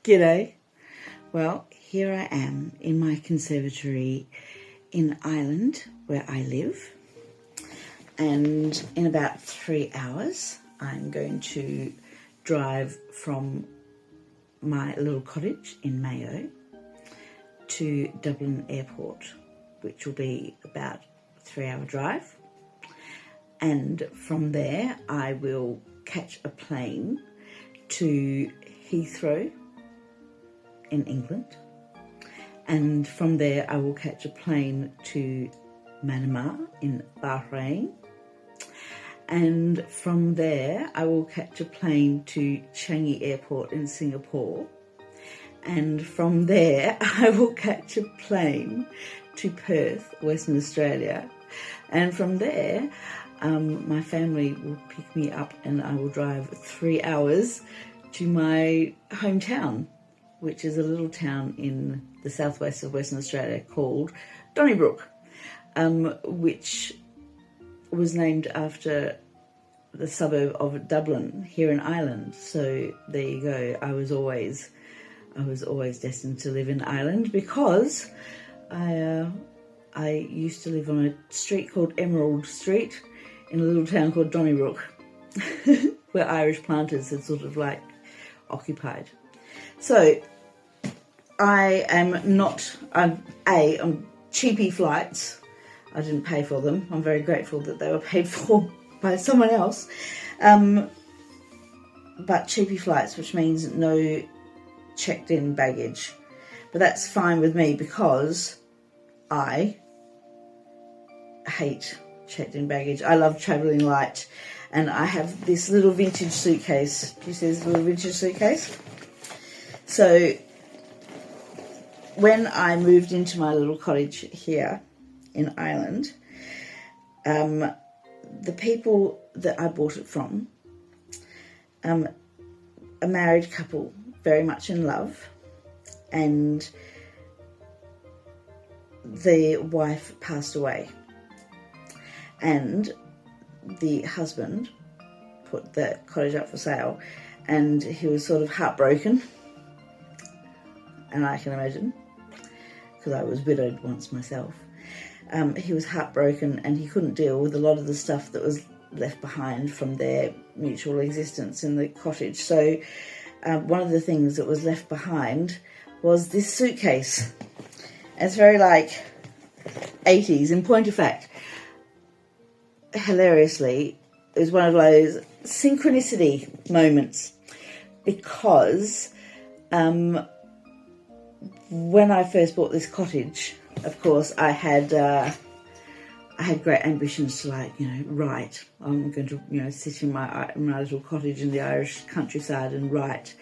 G'day. Well, here I am in my conservatory in Ireland where I live, and in about 3 hours I'm going to drive from my little cottage in Mayo to Dublin airport, which will be about a 3-hour drive, and from there I will catch a plane to Heathrow in England, and from there I will catch a plane to Manama in Bahrain, and from there I will catch a plane to Changi Airport in Singapore, and from there I will catch a plane to Perth, Western Australia, and from there my family will pick me up and I will drive 3 hours to my hometown, which is a little town in the southwest of Western Australia called Donnybrook, which was named after the suburb of Dublin here in Ireland. So there you go. I was always destined to live in Ireland because I used to live on a street called Emerald Street in a little town called Donnybrook, where Irish planters had sort of like occupied. So I am not, I'm cheapy flights. I didn't pay for them. I'm very grateful that they were paid for by someone else. But cheapy flights, which means no checked in baggage. But that's fine with me because I hate checked in baggage. I love travelling light, and I have this little vintage suitcase. Do you see this little vintage suitcase? So when I moved into my little cottage here in Ireland, the people that I bought it from, a married couple, very much in love, and the wife passed away, and the husband put the cottage up for sale, and he was sort of heartbroken, and I can imagine, because I was widowed once myself. He was heartbroken and he couldn't deal with a lot of the stuff that was left behind from their mutual existence in the cottage. So one of the things that was left behind was this suitcase. And it's very like 80s. In point of fact, hilariously, it was one of those synchronicity moments, because when I first bought this cottage, of course, I had great ambitions to, like, write. I'm going to, sit in my little cottage in the Irish countryside and write.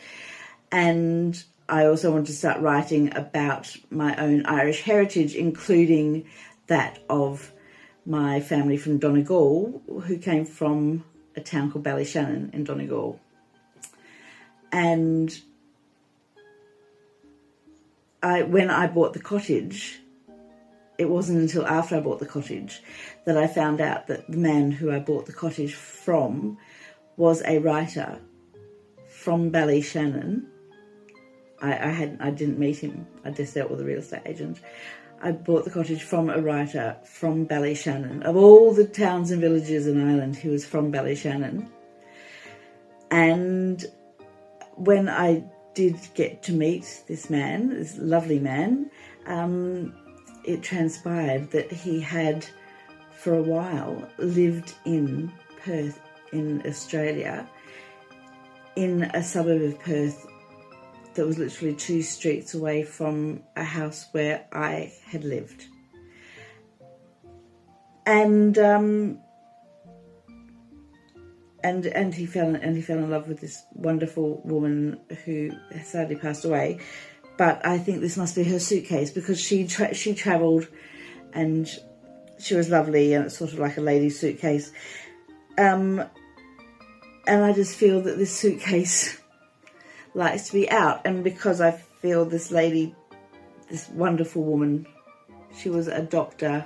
And I also wanted to start writing about my own Irish heritage, including that of my family from Donegal, who came from a town called Ballyshannon in Donegal. And when I bought the cottage, it wasn't until after I bought the cottage that I found out that the man who I bought the cottage from was a writer from Ballyshannon. I didn't meet him. I just dealt with a real estate agent. I bought the cottage from a writer from Ballyshannon. Of all the towns and villages in Ireland, he was from Ballyshannon. And when I did get to meet this man, this lovely man, it transpired that he had, for a while, lived in Perth in Australia, in a suburb of Perth that was literally 2 streets away from a house where I had lived. And he fell in love with this wonderful woman who sadly passed away. But I think this must be her suitcase, because she travelled and she was lovely, and it's sort of like a lady's suitcase. And I just feel that this suitcase likes to be out. And because I feel this lady, this wonderful woman, she was a doctor.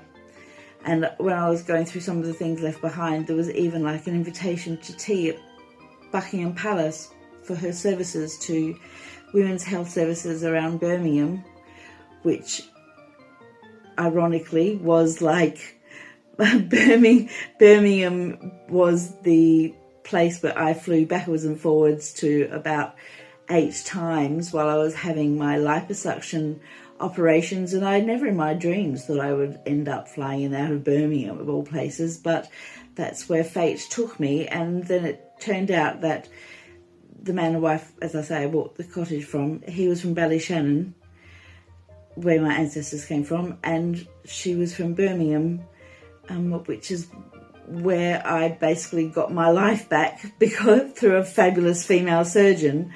And when I was going through some of the things left behind, there was even like an invitation to tea at Buckingham Palace for her services to women's health services around Birmingham, which ironically was like Birmingham was the place where I flew backwards and forwards to about 8 times while I was having my liposuction operations, and I never in my dreams thought I would end up flying in and out of Birmingham of all places, but that's where fate took me. And then it turned out that the man and wife, as I say, I bought the cottage from, he was from Ballyshannon, where my ancestors came from, and she was from Birmingham, which is where I basically got my life back because through a fabulous female surgeon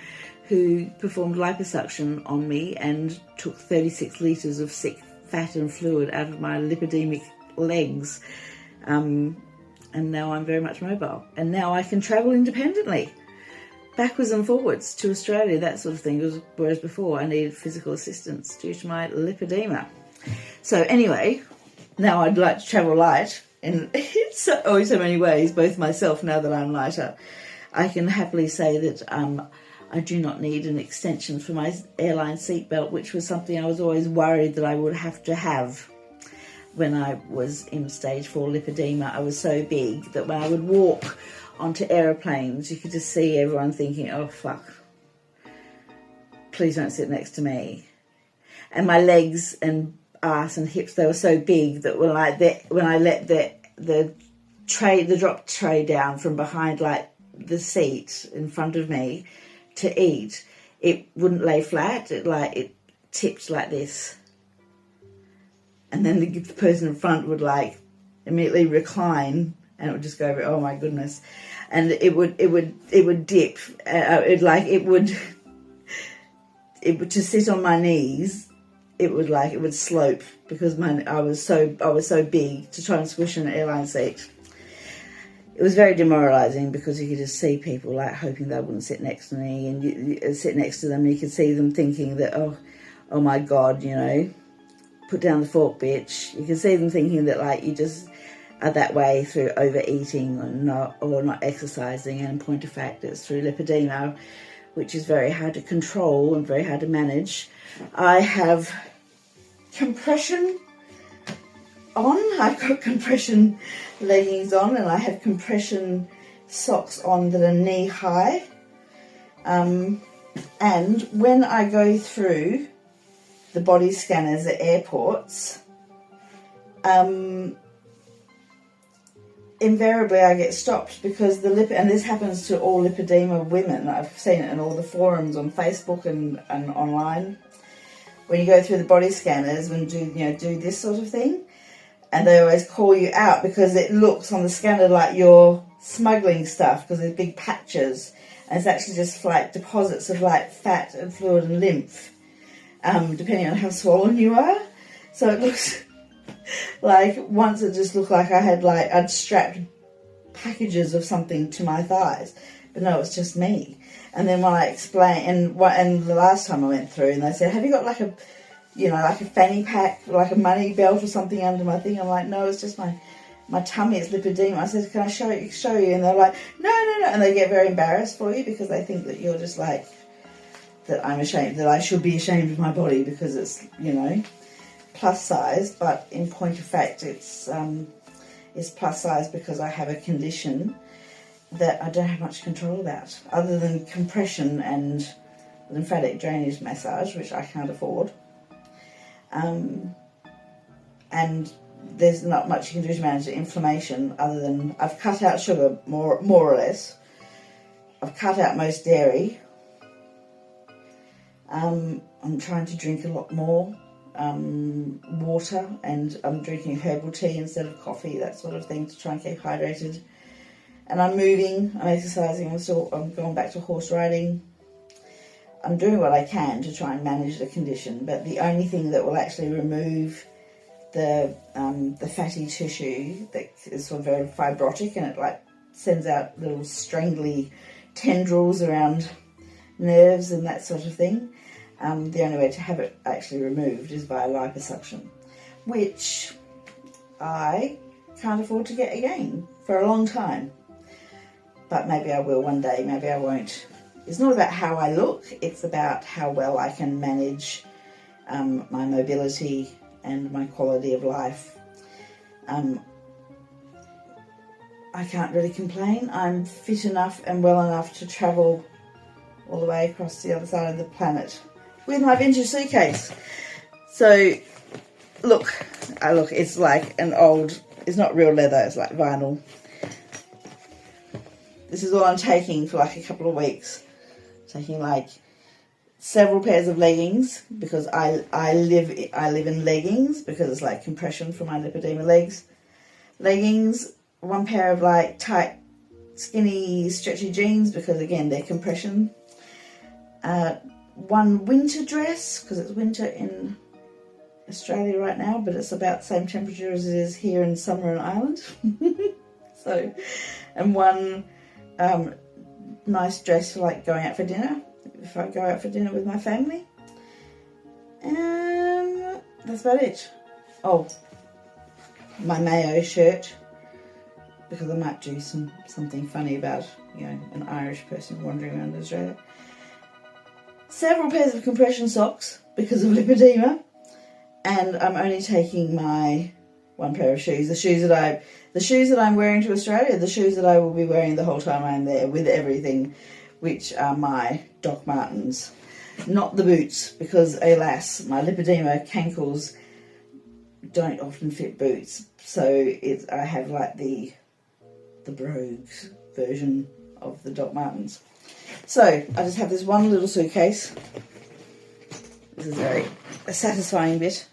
who performed liposuction on me and took 36 litres of sick fat and fluid out of my lipedemic legs. And now I'm very much mobile. And now I can travel independently, backwards and forwards to Australia, that sort of thing, whereas before I needed physical assistance due to my lipedema. So anyway, now I'd like to travel light in so many ways, both myself now that I'm lighter. I can happily say that I do not need an extension for my airline seatbelt, which was something I was always worried that I would have to have when I was in stage 4 lipedema. I was so big that when I would walk onto aeroplanes, you could just see everyone thinking, oh, fuck, please don't sit next to me. And my legs and ass and hips, they were so big that when I let the drop tray down from behind like the seat in front of me to eat, it wouldn't lay flat. It tipped like this, and then the person in front would like immediately recline, and it would just go over. Oh my goodness! And it would dip. It would to sit on my knees. It would slope because I was so big to try and squish an airline seat. It was very demoralising because you could just see people like hoping they wouldn't sit next to me, and you sit next to them and you could see them thinking that, oh my God, you know, put down the fork, bitch. You can see them thinking that like you just are that way through overeating or not exercising, and in point of fact it's through lipedema, which is very hard to control and very hard to manage. I have compression on. I've got compression leggings on, and I have compression socks on that are knee high. And when I go through the body scanners at airports, invariably I get stopped because and this happens to all lipedema women. I've seen it in all the forums on Facebook and online. When you go through the body scanners and do this sort of thing, and they always call you out because it looks on the scanner like you're smuggling stuff because there's big patches, and it's actually just like deposits of like fat and fluid and lymph, depending on how swollen you are. So it looks like, once it just looked like I'd strapped packages of something to my thighs, but no, it's just me. And then when I explain, and the last time I went through, and they said, have you got like a fanny pack, like a money belt or something under my thing? I'm like, no, it's just my tummy, it's lipedema. I said, can I show you? And they're like, no. And they get very embarrassed for you because they think that you're just like, that I'm ashamed, that I should be ashamed of my body because it's, plus size. But in point of fact, it's plus size because I have a condition that I don't have much control about, other than compression and lymphatic drainage massage, which I can't afford. And there's not much you can do to manage the inflammation, other than I've cut out sugar more or less. I've cut out most dairy. I'm trying to drink a lot more water, and I'm drinking herbal tea instead of coffee, that sort of thing, to try and keep hydrated. And I'm moving, I'm exercising, I'm going back to horse riding. I'm doing what I can to try and manage the condition, but the only thing that will actually remove the fatty tissue that is sort of very fibrotic, and it like sends out little strangly tendrils around nerves and that sort of thing. The only way to have it actually removed is via liposuction, which I can't afford to get again for a long time. But maybe I will one day, maybe I won't. it's not about how I look, it's about how well I can manage my mobility and my quality of life. I can't really complain. I'm fit enough and well enough to travel all the way across the other side of the planet with my vintage suitcase. So look, it's like an old, it's not real leather, it's like vinyl. This is all I'm taking for like a couple of weeks. Taking like several pairs of leggings, because I live in leggings because it's like compression for my lipedema legs. Leggings, one pair of like tight, skinny, stretchy jeans because again they're compression. One winter dress because it's winter in Australia right now, but it's about the same temperature as it is here in summer in Ireland. So, and one nice dress for like going out for dinner, if I go out for dinner with my family. And that's about it. Oh, my mayo shirt, because I might do something funny about, you know, an Irish person wandering around Australia. Several pairs of compression socks because of lipedema, and I'm only taking my one pair of shoes. The shoes that I'm wearing to Australia, the shoes that I will be wearing the whole time I'm there with everything, which are my Doc Martens, not the boots, because alas, my lipedema cankles don't often fit boots. So I have like the brogues version of the Doc Martens. So I just have this one little suitcase. This is a satisfying bit.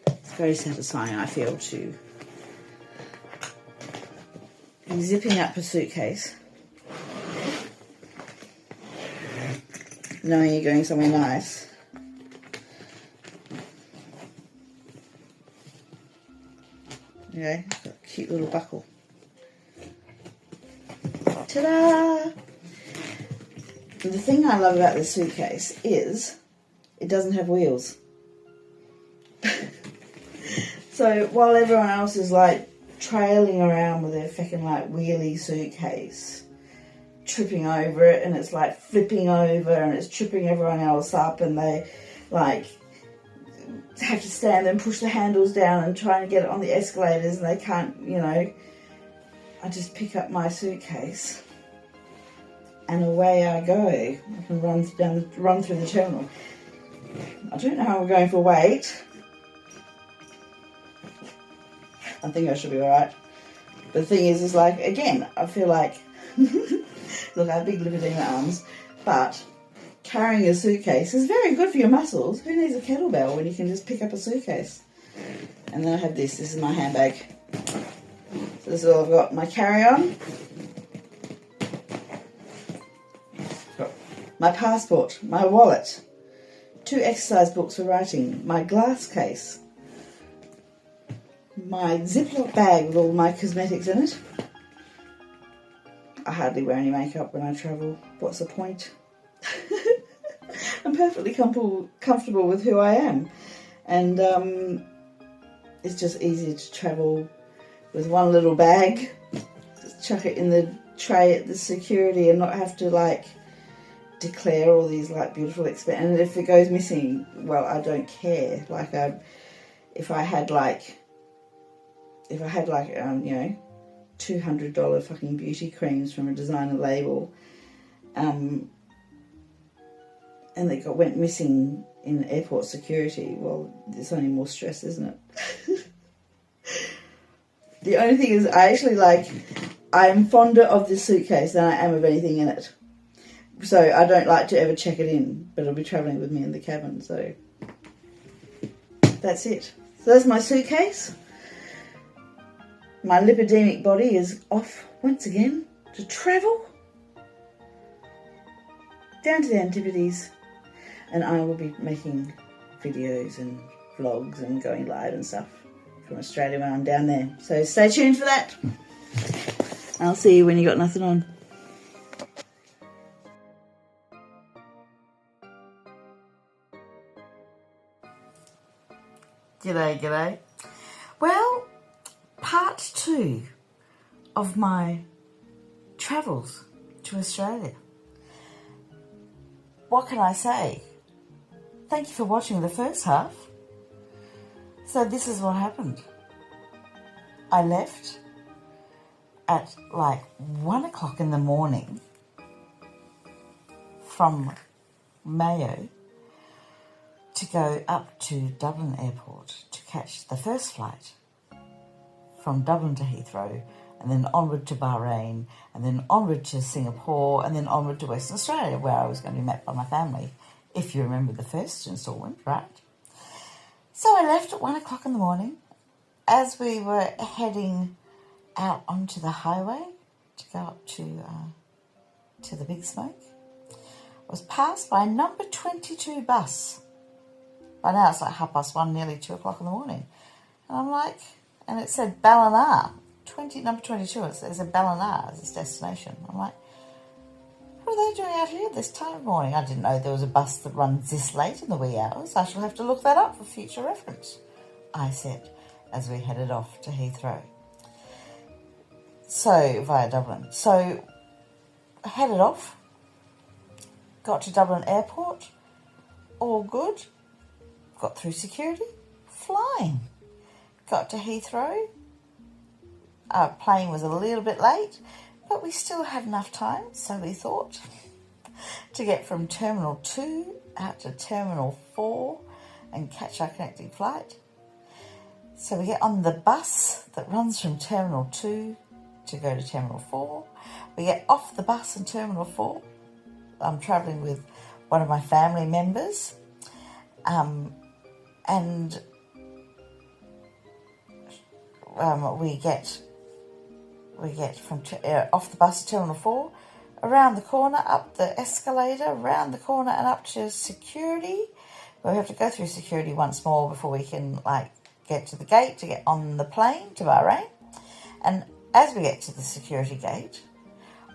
It's very satisfying, I feel, to be zipping up a suitcase, knowing you're going somewhere nice. Okay, got a cute little buckle. Ta-da! The thing I love about this suitcase is it doesn't have wheels. So while everyone else is like trailing around with their fucking like wheelie suitcase, tripping over it, and it's like flipping over and it's tripping everyone else up, and they like have to stand and push the handles down and try and get it on the escalators, and they can't, you know. I just pick up my suitcase and away I go. I can run through the terminal. I don't know how I'm going for weight. I think I should be alright. But the thing is like, again, I feel like, look, I have big lipedema arms, but carrying a suitcase is very good for your muscles. Who needs a kettlebell when you can just pick up a suitcase? And then I have this. This is my handbag. So this is all I've got. My carry-on. Got my passport, my wallet, 2 exercise books for writing, my glass case, my Ziploc bag with all my cosmetics in it. I hardly wear any makeup when I travel. What's the point? I'm perfectly comfortable with who I am. And it's just easier to travel with one little bag. Just chuck it in the tray at the security and not have to like declare all these like beautiful expenses. And if it goes missing, well, I don't care. Like if I had like you know, $200 fucking beauty creams from a designer label, and they went missing in airport security, well, it's only more stress, isn't it? The only thing is, I am fonder of this suitcase than I am of anything in it. So I don't like to ever check it in, but it'll be travelling with me in the cabin, so that's it. So that's my suitcase. My lipedemic body is off once again to travel down to the Antipodes, and I will be making videos and vlogs and going live and stuff from Australia when I'm down there. So stay tuned for that. I'll see you when you got nothing on. G'day. Well, part 2 of my travels to Australia. What can I say? Thank you for watching the first half. So this is what happened. I left at like 1 o'clock in the morning from Mayo to go up to Dublin Airport to catch the first flight from Dublin to Heathrow, and then onward to Bahrain, and then onward to Singapore, and then onward to Western Australia, where I was going to be met by my family, if you remember the first instalment, right? So I left at 1 o'clock in the morning. As we were heading out onto the highway to go up to the Big Smoke, I was passed by a number 22 bus. By now it's like 1:30, nearly 2 o'clock in the morning. And I'm like, and it said Ballina, number 22, it said Ballina as its destination. I'm like, what are they doing out here this time of morning? I didn't know there was a bus that runs this late in the wee hours. I shall have to look that up for future reference, I said, as we headed off to Heathrow. So, via Dublin. So, I headed off, got to Dublin Airport, all good, got through security, flying. Got to Heathrow, our plane was a little bit late, but we still had enough time, so we thought, to get from Terminal 2 out to Terminal 4 and catch our connecting flight. So we get on the bus that runs from Terminal 2 to go to Terminal 4. We get off the bus in Terminal 4. I'm travelling with one of my family members, and we get from off the bus to Terminal 4, around the corner, up the escalator, around the corner and up to security. We have to go through security once more before we can get to the gate to get on the plane to Bahrain. And as we get to the security gate,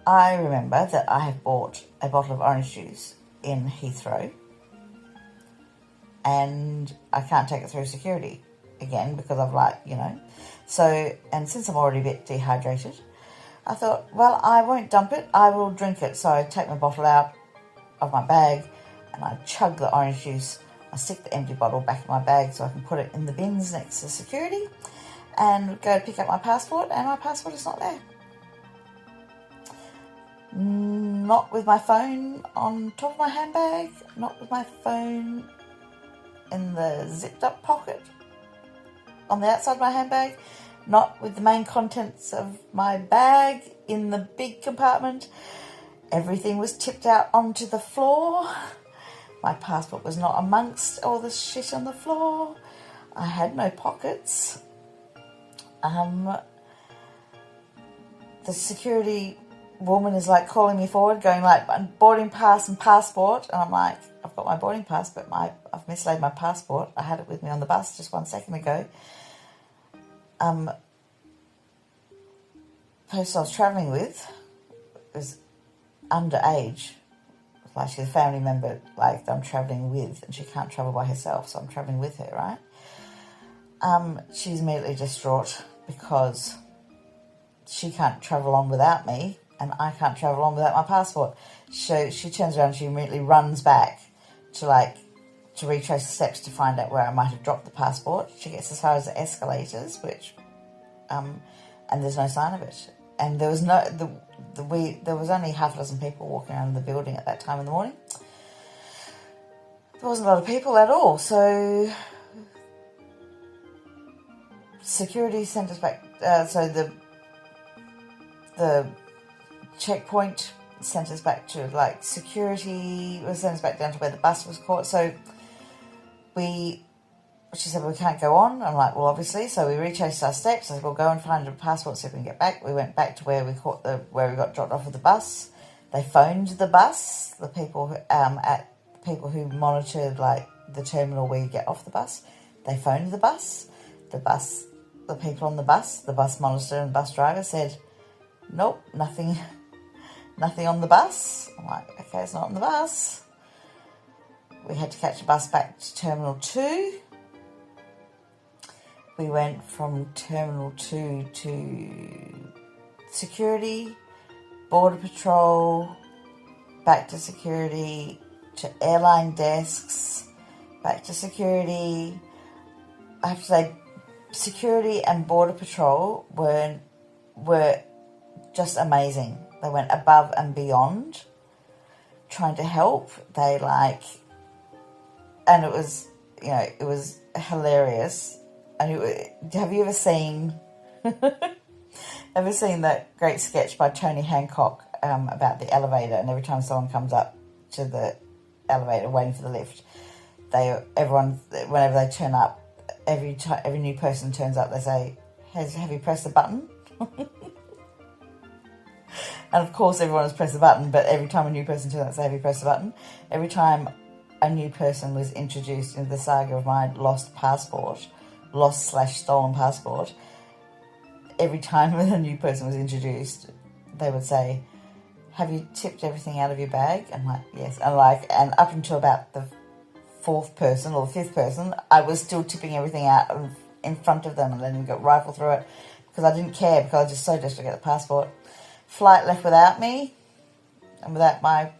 I remember that I have bought a bottle of orange juice in Heathrow and I can't take it through security again because I've So, and since I'm already a bit dehydrated, I thought, well, I won't dump it, I will drink it. So I take my bottle out of my bag and I chug the orange juice. I stick the empty bottle back in my bag so I can put it in the bins next to security and go to pick up my passport, and my passport is not there. Not with my phone on top of my handbag, not with my phone in the zipped up pocket on the outside of my handbag, not with the main contents of my bag in the big compartment. Everything was tipped out onto the floor. My passport was not amongst all the shit on the floor. I had no pockets. The security woman is calling me forward, going boarding pass and passport, and I'm like, I've got my boarding pass, but I've mislaid my passport. I had it with me on the bus just 1 second ago. Person I was travelling with was underage. She's a family member that I'm travelling with, and she can't travel by herself, so I'm travelling with her, right? She's immediately distraught because she can't travel on without me, and I can't travel on without my passport. So she turns around and she immediately runs back to retrace the steps to find out where I might have dropped the passport. She gets as far as the escalators, and there's no sign of it. And there was there was only half a dozen people walking around the building at that time in the morning. There wasn't a lot of people at all, so security sent us back. So the checkpoint sent us back to security. Sent us back down to where the bus was caught. So she said, we can't go on. I'm like, well, obviously. So we retraced our steps. I said, we'll go and find a passport so we can get back. We went back to where we got dropped off with the bus. They phoned the bus, the people who monitored the terminal where you get off the bus. They phoned the bus, the people on the bus monitor and bus driver said, nope, nothing on the bus. I'm like, okay, it's not on the bus. We had to catch a bus back to Terminal 2. We went from Terminal 2 to security, border patrol, back to security, to airline desks, back to security. I have to say, security and border patrol were just amazing. They went above and beyond trying to help. And it was, it was hilarious. And have you ever seen that great sketch by Tony Hancock about the elevator? And every time someone comes up to the elevator waiting for the lift, whenever they turn up, every new person turns up, they say, have you pressed the button? And of course everyone has pressed the button, but every time a new person turns up, say, have you pressed the button? Every time a new person was introduced into the saga of my lost/stolen passport, every time a new person was introduced, they would say, have you tipped everything out of your bag? And I'm like, yes. And up until about the fourth person or the fifth person, I was still tipping everything out in front of them and letting them rifle through it because I didn't care, because I was just so desperate to get the passport. Flight left without me and without my,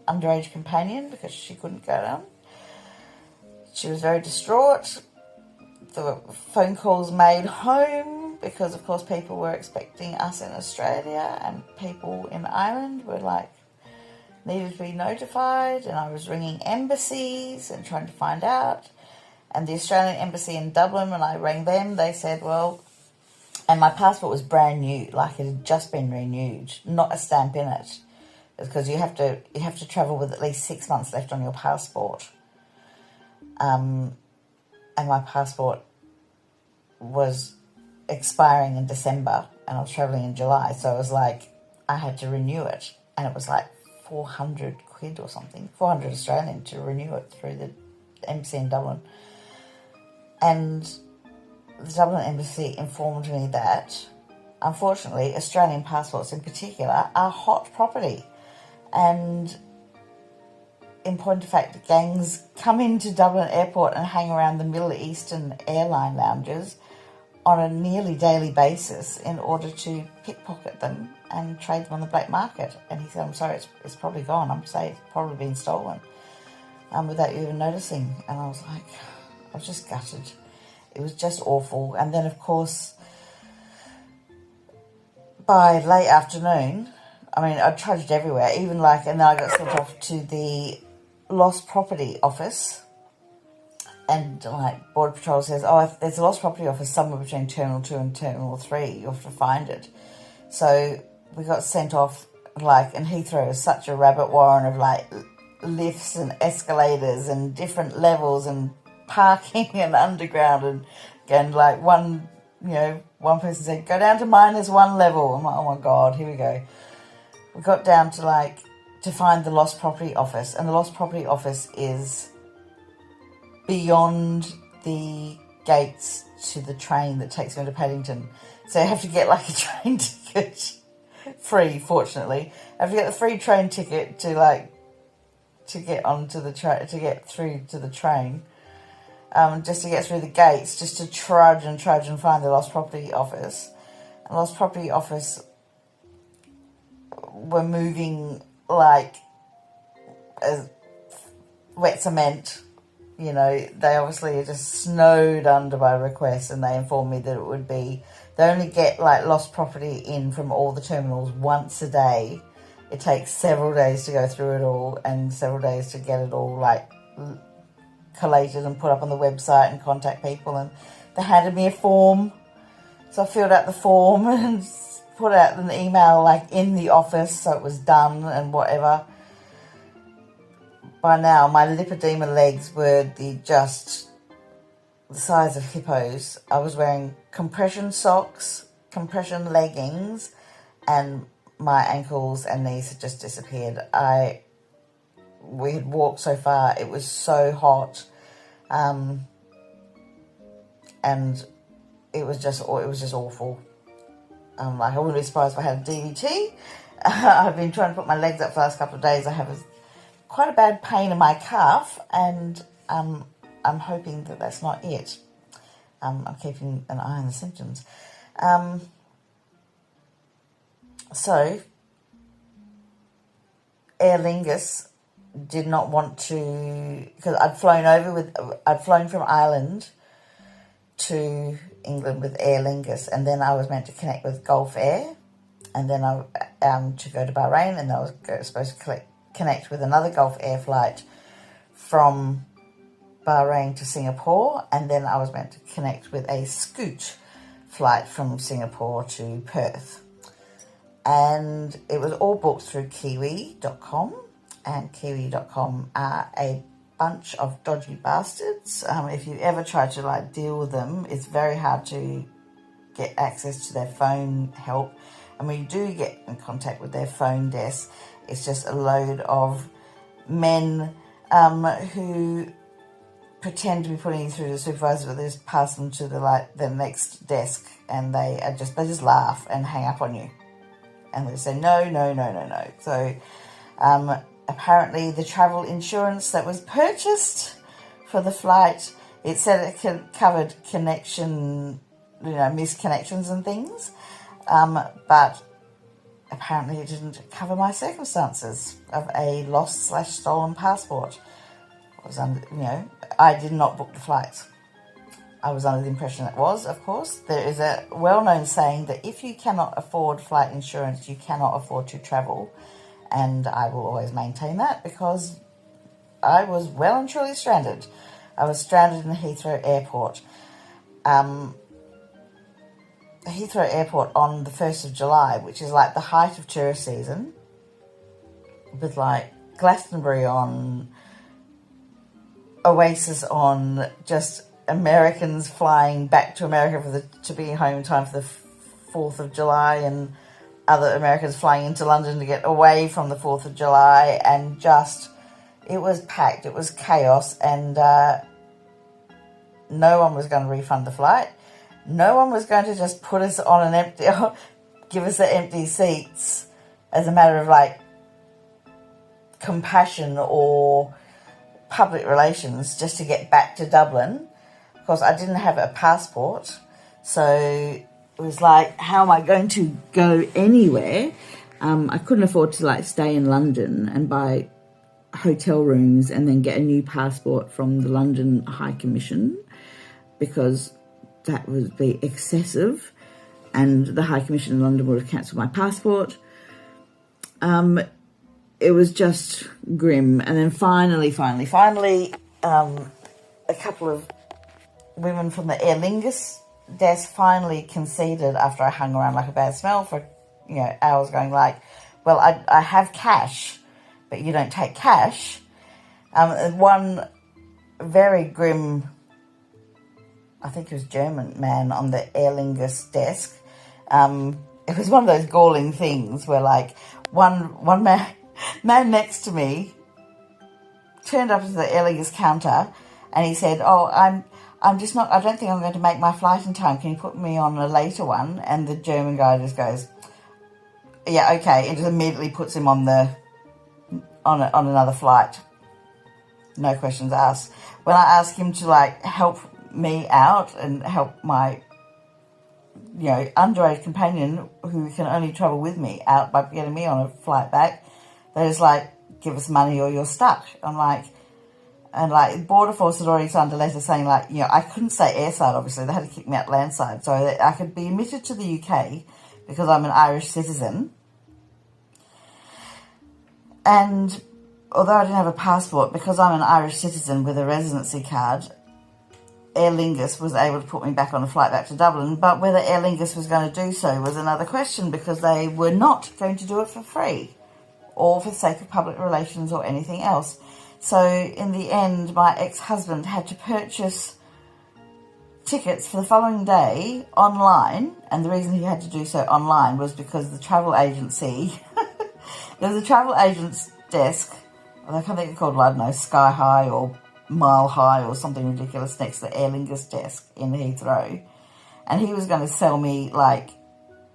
underage companion because she couldn't go down. She was very distraught. There were phone calls made home because, of course, people were expecting us in Australia and people in Ireland were needed to be notified, and I was ringing embassies and trying to find out. And the Australian embassy in Dublin, when I rang them, they said, and my passport was brand new, it had just been renewed, not a stamp in it, because you have to travel with at least 6 months left on your passport. And my passport was expiring in December, and I was travelling in July, so it was I had to renew it, and it was 400 quid or something, 400 Australian to renew it through the embassy in Dublin. And the Dublin embassy informed me that, unfortunately, Australian passports in particular are hot property. And in point of fact, gangs come into Dublin airport and hang around the Middle Eastern airline lounges on a nearly daily basis in order to pickpocket them and trade them on the black market. And he said, I'm sorry, it's probably gone. I'm saying it's probably been stolen without you even noticing. And I was just gutted. It was just awful. And then, of course, by late afternoon, I trudged everywhere, and then I got sent off to the lost property office. And Border Patrol says, there's a lost property office somewhere between Terminal 2 and Terminal 3. You have to find it. So we got sent off, and Heathrow is such a rabbit warren of lifts and escalators and different levels and parking and underground and one person said, go down to -1 level. I'm like, oh my God, here we go. We got down to to find the lost property office, and the lost property office is beyond the gates to the train that takes me to Paddington. So you have to get a train ticket, free, fortunately. I have to get the free train ticket to get onto the train, to get through to the train. Just to get through the gates, just to trudge and find the lost property office. And the lost property office were moving as wet cement. They obviously are just snowed under by requests, and they informed me that it would be, they only get lost property in from all the terminals once a day. It takes several days to go through it all and several days to get it all collated and put up on the website and contact people. And they handed me a form, so I filled out the form and put out an email in the office, so it was done and whatever. By now my lipedema legs were the size of hippos. I was wearing compression socks, compression leggings, and my ankles and knees had just disappeared. We had walked so far, it was so hot, and it was just awful. I wouldn't be surprised if I had a DVT. I've been trying to put my legs up for the last couple of days. I have quite a bad pain in my calf, and I'm hoping that that's not it. I'm keeping an eye on the symptoms. So Aer Lingus did not want to, because I'd flown from Ireland to England with Aer Lingus, and then I was meant to connect with Gulf Air, and then I to go to Bahrain, and I was supposed to connect with another Gulf Air flight from Bahrain to Singapore, and then I was meant to connect with a Scoot flight from Singapore to Perth. And it was all booked through Kiwi.com, and Kiwi.com are a bunch of dodgy bastards. If you ever try to deal with them, it's very hard to get access to their phone help. And when you do get in contact with their phone desk, it's just a load of men who pretend to be putting you through the supervisor, but they just pass them to the next desk, and they just laugh and hang up on you. And they say, no. So apparently the travel insurance that was purchased for the flight, it said it covered connection, misconnections and things. But apparently it didn't cover my circumstances of a lost/stolen passport. I did not book the flights. I was under the impression it was, of course. There is a well-known saying that if you cannot afford flight insurance, you cannot afford to travel. And I will always maintain that, because I was well and truly stranded. I was stranded in Heathrow Airport. Heathrow Airport on the 1st of July, which is the height of tourist season, with Glastonbury on, Oasis on, just Americans flying back to America to be home in time for the 4th of July, and other Americans flying into London to get away from the 4th of July, and it was packed, it was chaos, and no one was going to refund the flight. No one was going to just put us on give us the empty seats as a matter of compassion or public relations just to get back to Dublin. Of course, I didn't have a passport, so it was how am I going to go anywhere? I couldn't afford to stay in London and buy hotel rooms and then get a new passport from the London High Commission, because that would be excessive, and the High Commission in London would have cancelled my passport. It was just grim. And then finally, a couple of women from the Aer Lingus desk finally conceded, after I hung around like a bad smell for hours, going well, I have cash, but you don't take cash. One very grim, I think it was German man on the Aer Lingus desk. It was one of those galling things where one man next to me turned up to the Aer Lingus counter, and he said, I don't think I'm going to make my flight in time. Can you put me on a later one? And the German guy just goes, yeah, okay. And just immediately puts him on another flight. No questions asked. When I asked him to help me out and help my underage companion, who can only travel with me, out by getting me on a flight back, they just give us money or you're stuck. And Border Force had already signed a letter saying I couldn't stay airside, obviously. They had to kick me out landside so that I could be admitted to the UK because I'm an Irish citizen. And although I didn't have a passport, because I'm an Irish citizen with a residency card, Aer Lingus was able to put me back on a flight back to Dublin. But whether Aer Lingus was going to do so was another question, because they were not going to do it for free or for the sake of public relations or anything else. So in the end, my ex-husband had to purchase tickets for the following day online. And the reason he had to do so online was because the travel agency, there was a travel agent's desk, I can't think it's called, I don't know, Sky High or Mile High or something ridiculous, next to the Aer Lingus desk in Heathrow. And he was going to sell me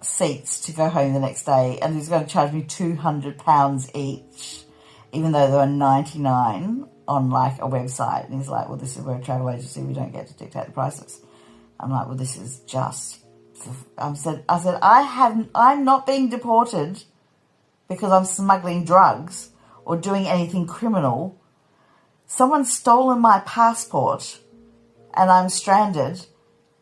seats to go home the next day, and he was going to charge me £200 each, even though there were 99 on a website. And he's like, well, this is, we're a travel agency, we don't get to dictate the prices. I'm like, well, this is just, I said, I'm not being deported because I'm smuggling drugs or doing anything criminal. Someone's stolen my passport and I'm stranded,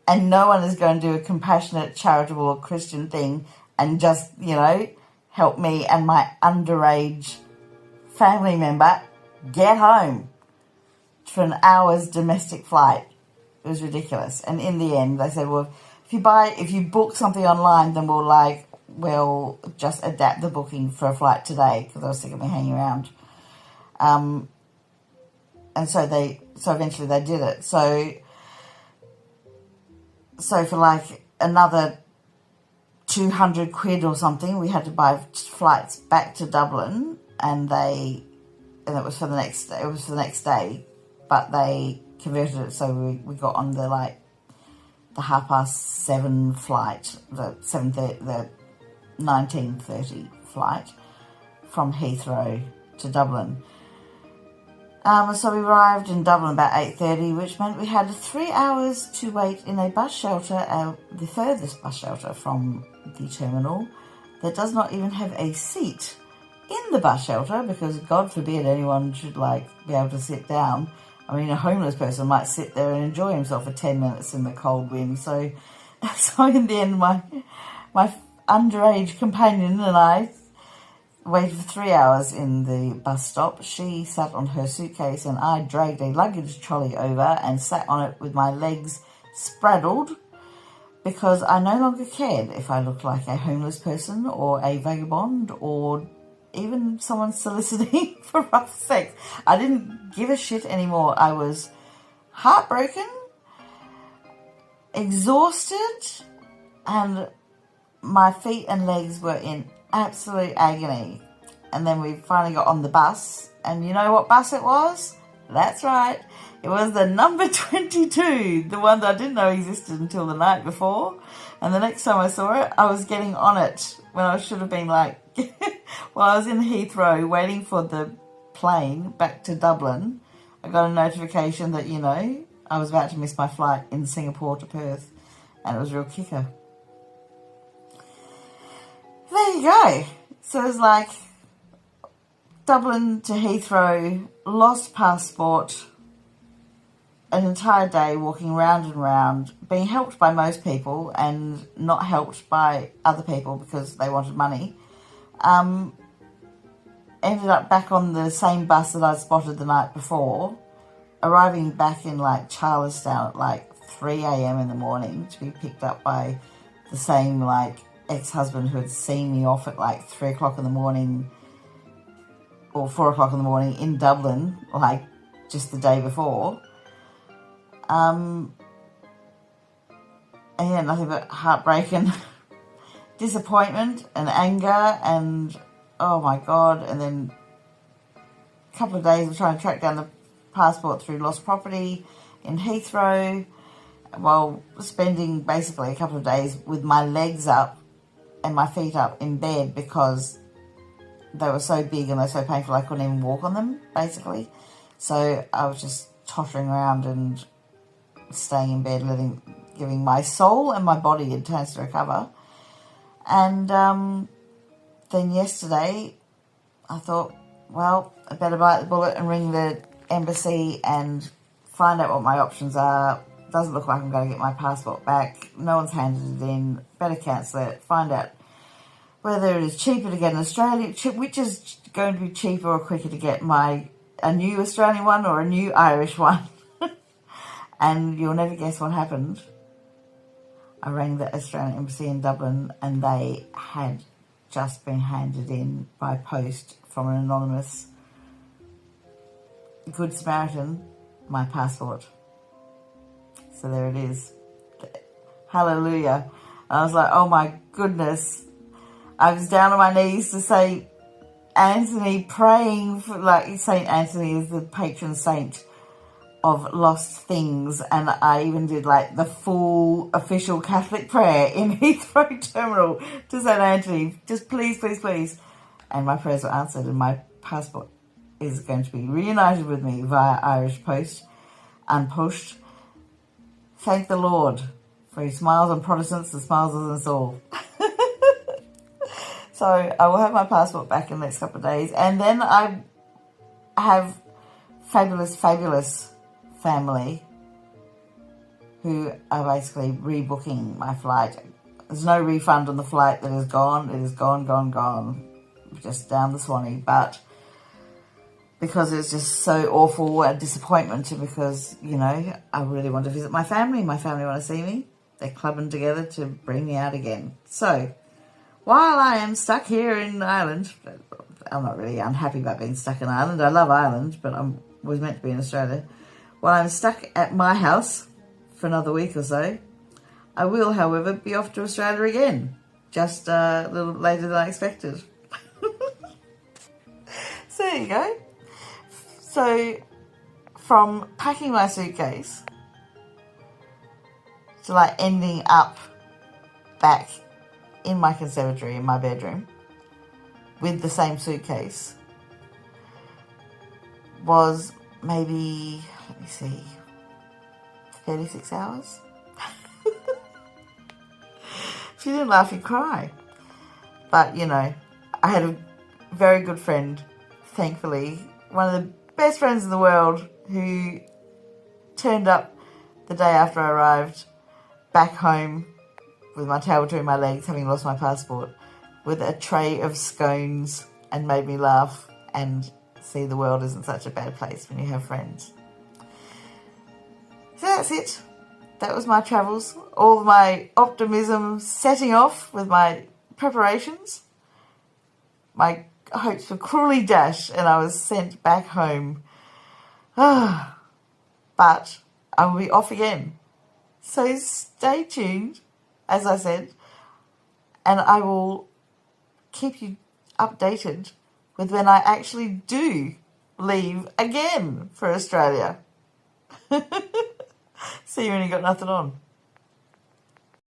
and no one is going to do a compassionate, charitable or Christian thing and just, help me and my underage family member get home for an hour's domestic flight. It was ridiculous. And in the end, they said, well, if you book something online, then we'll just adapt the booking for a flight today, because I was sick of me hanging around. And so eventually they did it. So for like another 200 quid or something, we had to buy flights back to Dublin, and it was for the next day, but they converted it so we got on the 7:30 flight, the 19:30 flight from Heathrow to Dublin. So we arrived in Dublin about 8:30, which meant we had 3 hours to wait in a bus shelter, the furthest bus shelter from the terminal, that does not even have a seat in the bus shelter, because God forbid anyone should be able to sit down. I mean, a homeless person might sit there and enjoy himself for 10 minutes in the cold wind. So in the end, my underage companion and I waited for 3 hours in the bus stop. She sat on her suitcase and I dragged a luggage trolley over and sat on it with my legs spraddled, because I no longer cared if I looked like a homeless person or a vagabond or even someone soliciting for rough sex. I didn't give a shit anymore. I was heartbroken, exhausted, and my feet and legs were in absolute agony. And then we finally got on the bus, and you know what bus it was? That's right, it was the number 22, the one that I didn't know existed until the night before. And the next time I saw it, I was getting on it when I should have been I was in Heathrow waiting for the plane back to Dublin. I got a notification that, I was about to miss my flight in Singapore to Perth, and it was a real kicker. There you go. So it was Dublin to Heathrow, lost passport, an entire day walking round and round, being helped by most people and not helped by other people because they wanted money. Ended up back on the same bus that I'd spotted the night before, arriving back in Charlestown at 3 a.m. in the morning to be picked up by the same ex-husband who had seen me off at 3 o'clock in the morning or 4 o'clock in the morning in Dublin, just the day before. And yeah, nothing but heartbreak and disappointment and anger and oh my God. And then a couple of days of trying to track down the passport through lost property in Heathrow, while spending basically a couple of days with my legs up and my feet up in bed because they were so big and they were so painful I couldn't even walk on them, basically. So I was just tottering around and staying in bed, giving my soul and my body a chance to recover. And then yesterday I thought, well, I better bite the bullet and ring the embassy and find out what my options are. Doesn't look like I'm going to get my passport back. No one's handed it in. Better cancel it. Find out whether it is cheaper to get an Australian, which is going to be cheaper or quicker to get a new Australian one or a new Irish one. And you'll never guess what happened. I rang the Australian embassy in Dublin and they had just been handed in by post from an anonymous Good Samaritan, my passport. So there it is. Hallelujah. I was like, oh my goodness. I was down on my knees to St. Anthony, praying for, St. Anthony is the patron saint of lost things, and I even did the full official Catholic prayer in Heathrow Terminal to St. Anthony. Just please, please, please. And my prayers were answered, and my passport is going to be reunited with me via Irish post, unpushed. Thank the Lord, for he smiles on Protestants and smiles on us all. So I will have my passport back in the next couple of days. And then I I have fabulous family who are basically rebooking my flight. There's no refund on the flight that is gone. It is gone. Just down the Swanee. But because it's just so awful, a disappointment, because, you know, I really want to visit my family. My family want to see me. They're clubbing together to bring me out again. So, while I am stuck here in Ireland, I'm not really unhappy about being stuck in Ireland. I love Ireland, but I was meant to be in Australia. While I'm stuck at my house for another week or so, I will, however, be off to Australia again, just a little later than I expected. So there you go. So from packing my suitcase to like ending up back in my conservatory in my bedroom with the same suitcase was maybe, let me see, 36 hours. If you didn't laugh, you'd cry. But, you know, I had a very good friend, thankfully, one of the best friends in the world, who turned up the day after I arrived back home with my tail between my legs, having lost my passport, with a tray of scones, and made me laugh and see the world isn't such a bad place when you have friends. So that's it. That was my travels. All my optimism setting off with my preparations. My hopes were cruelly dashed and I was sent back home. But I will be off again. So stay tuned, as I said, and I will keep you updated with when I actually do leave again for Australia. See you when you got nothing on.